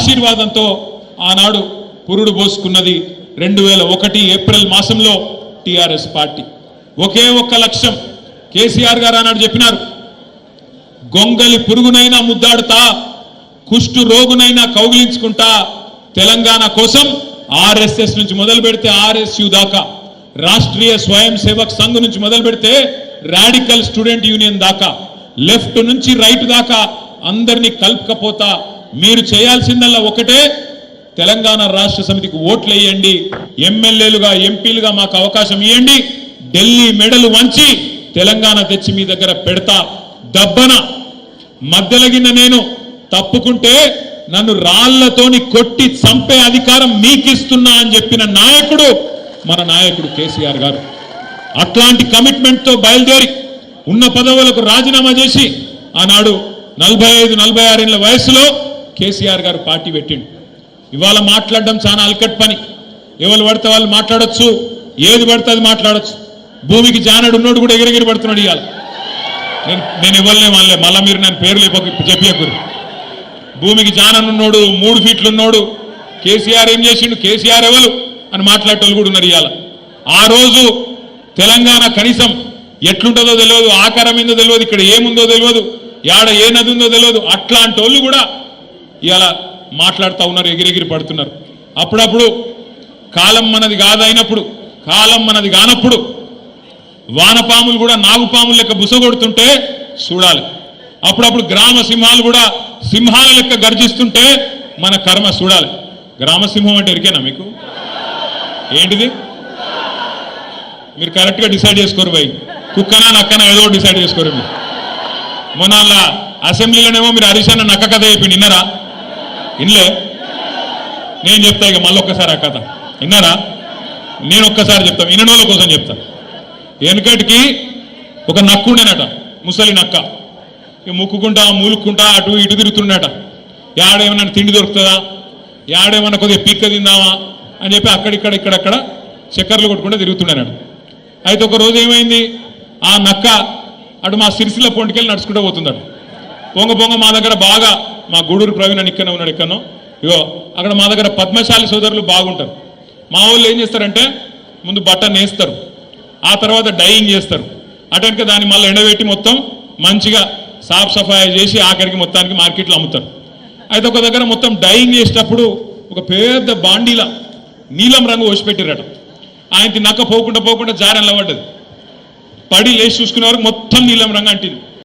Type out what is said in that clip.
ఆశీర్వాదంతో ఆనాడు పురుడు పోసుకున్నది 2001 ఏప్రిల్ మాసంలో టిఆర్ఎస్ పార్టీ. ఒకే ఒక్క లక్ష్యం కేసీఆర్ గారు ఆనాడు చెప్పినారు, గొంగలి పురుగునైనా ముద్దాడుతా, కుష్టు రోగునైనా కౌగిలించుకుంటా, తెలంగాణ కోసం ఆర్ఎస్ఎస్ నుంచి మొదలు పెడితే ఆర్ఎస్యు దాకా, రాష్ట్రీయ స్వయం సేవక్ సంఘ్ నుంచి మొదలు పెడితే రాడికల్ స్టూడెంట్ యూనియన్ దాకా, లెఫ్ట్ నుంచి రైట్ దాకా అందరినీ కలుపుకపోతా, మీరు చేయాల్సిందల్లా ఒకటే, తెలంగాణ రాష్ట్ర సమితికి ఓట్లు వేయండి, ఎమ్మెల్యేలుగా ఎంపీలుగా మాకు అవకాశం ఇవ్వండి, ఢిల్లీ మెడలు వంచి తెలంగాణ తెచ్చి మీ దగ్గర పెడతా, దబ్బన మధ్యలగిన నేను తప్పుకుంటే నన్ను రాళ్లతోని కొట్టి చంపే అధికారం మీకిస్తున్నా అని చెప్పిన నాయకుడు మన నాయకుడు కేసీఆర్ గారు. అట్లాంటి కమిట్మెంట్తో బయలుదేరి ఉన్న పదవులకు రాజీనామా చేసి ఆనాడు 45-46 ఏళ్ల వయసులో కేసీఆర్ గారు పార్టీ పెట్టిండు. ఇవాళ మాట్లాడడం చాలా అల్కట్ పని, ఎవరు పడితే వాళ్ళు మాట్లాడొచ్చు, ఏది పడితే అది మాట్లాడచ్చు. భూమికి జానడు ఉన్నోడు కూడా ఎగిరెగిరి పడుతున్నాడు. ఇవాళ నేను ఇవ్వలే వాళ్ళే, మళ్ళీ మీరు నేను పేర్లు చెప్పకూరు. భూమికి జాననున్నోడు, 3 ఫీట్లు ఉన్నోడు, కేసీఆర్ ఏం చేసిండు, కేసీఆర్ ఎవరు అని మాట్లాడేటోళ్ళు కూడా ఉన్నారు. ఇవాళ ఆ రోజు తెలంగాణ కనీసం ఎట్లుంటుందో తెలియదు, ఆకారం ఏందో తెలియదు, ఇక్కడ ఏముందో తెలియదు, యాడ ఏ నది ఉందో తెలియదు, అట్లాంటి వాళ్ళు కూడా ఇవాళ మాట్లాడుతూ ఉన్నారు, ఎగిరెగిరి పడుతున్నారు. అప్పుడప్పుడు కాలం మనది కాదైనప్పుడు, కాలం మనది కానప్పుడు వానపాములు కూడా నాగుపాములు లెక్క బుసగొడుతుంటే చూడాలి. అప్పుడప్పుడు గ్రామ సింహాలు కూడా సింహాల లెక్క గర్జిస్తుంటే మన కర్మ చూడాలి. గ్రామసింహం అంటే ఎరికేనా మీకు? ఏంటిది? మీరు కరెక్ట్గా డిసైడ్ చేసుకోరు భయ్, కుక్కనా నక్కనా ఏదో డిసైడ్ చేసుకోరు మీరు. మొన్న అసెంబ్లీలోనేమో మీరు హరీష్ అన్న నక్క కథ చెప్పి విన్నారా? వినలే? నేను చెప్తా ఇక మళ్ళీ ఒక్కసారి ఆ కథ విన్నారా? నేను ఒక్కసారి చెప్తాను, వినోళ్ళ కోసం చెప్తాను. వెనకటికి ఒక నక్కు ఉండేనట, ముసలి నక్క. ఇక ముక్కుకుంటా మూలుక్కుంటా అటు ఇటు తిరుగుతుండట. యాడేమన్నా తిండి దొరుకుతుందా, యాడేమన్నా కొద్దిగా పీక్క తిందామా అని చెప్పి ఇక్కడక్కడ చక్కర్లు కొట్టుకుంటూ తిరుగుతుండేనట. అయితే ఒక రోజు ఏమైంది, ఆ నక్క అటు మా సిరిసిల్ల పొంటికెళ్ళి నడుచుకుంటూ పోతుందట. పొంగ మా దగ్గర బాగా, మా గూడూరు ప్రవీణ్ అని ఇక్కడనే ఉన్నాడు, ఇక్కడనో ఇగో అక్కడ మా దగ్గర పద్మశాలి సోదరులు బాగుంటారు. మా వాళ్ళు ఏం చేస్తారంటే ముందు బట్ట నేస్తారు, ఆ తర్వాత డైయింగ్ చేస్తారు, అటెనక దాన్ని మళ్ళీ ఎండబెట్టి మొత్తం మంచిగా సాఫ్ సఫాయి చేసి ఆఖరికి మొత్తానికి మార్కెట్లో అమ్ముతారు. అయితే ఒక దగ్గర మొత్తం డైయింగ్ చేసేటప్పుడు ఒక పెద్ద బాండీలా నీలం రంగు పోసిపెట్టిరట. ఆయనకి నక్క పోకుండా జారెన్ల పడ్డది. పడి లేచి చూసుకునే వరకు మొత్తం నీలం రంగు అంటింది.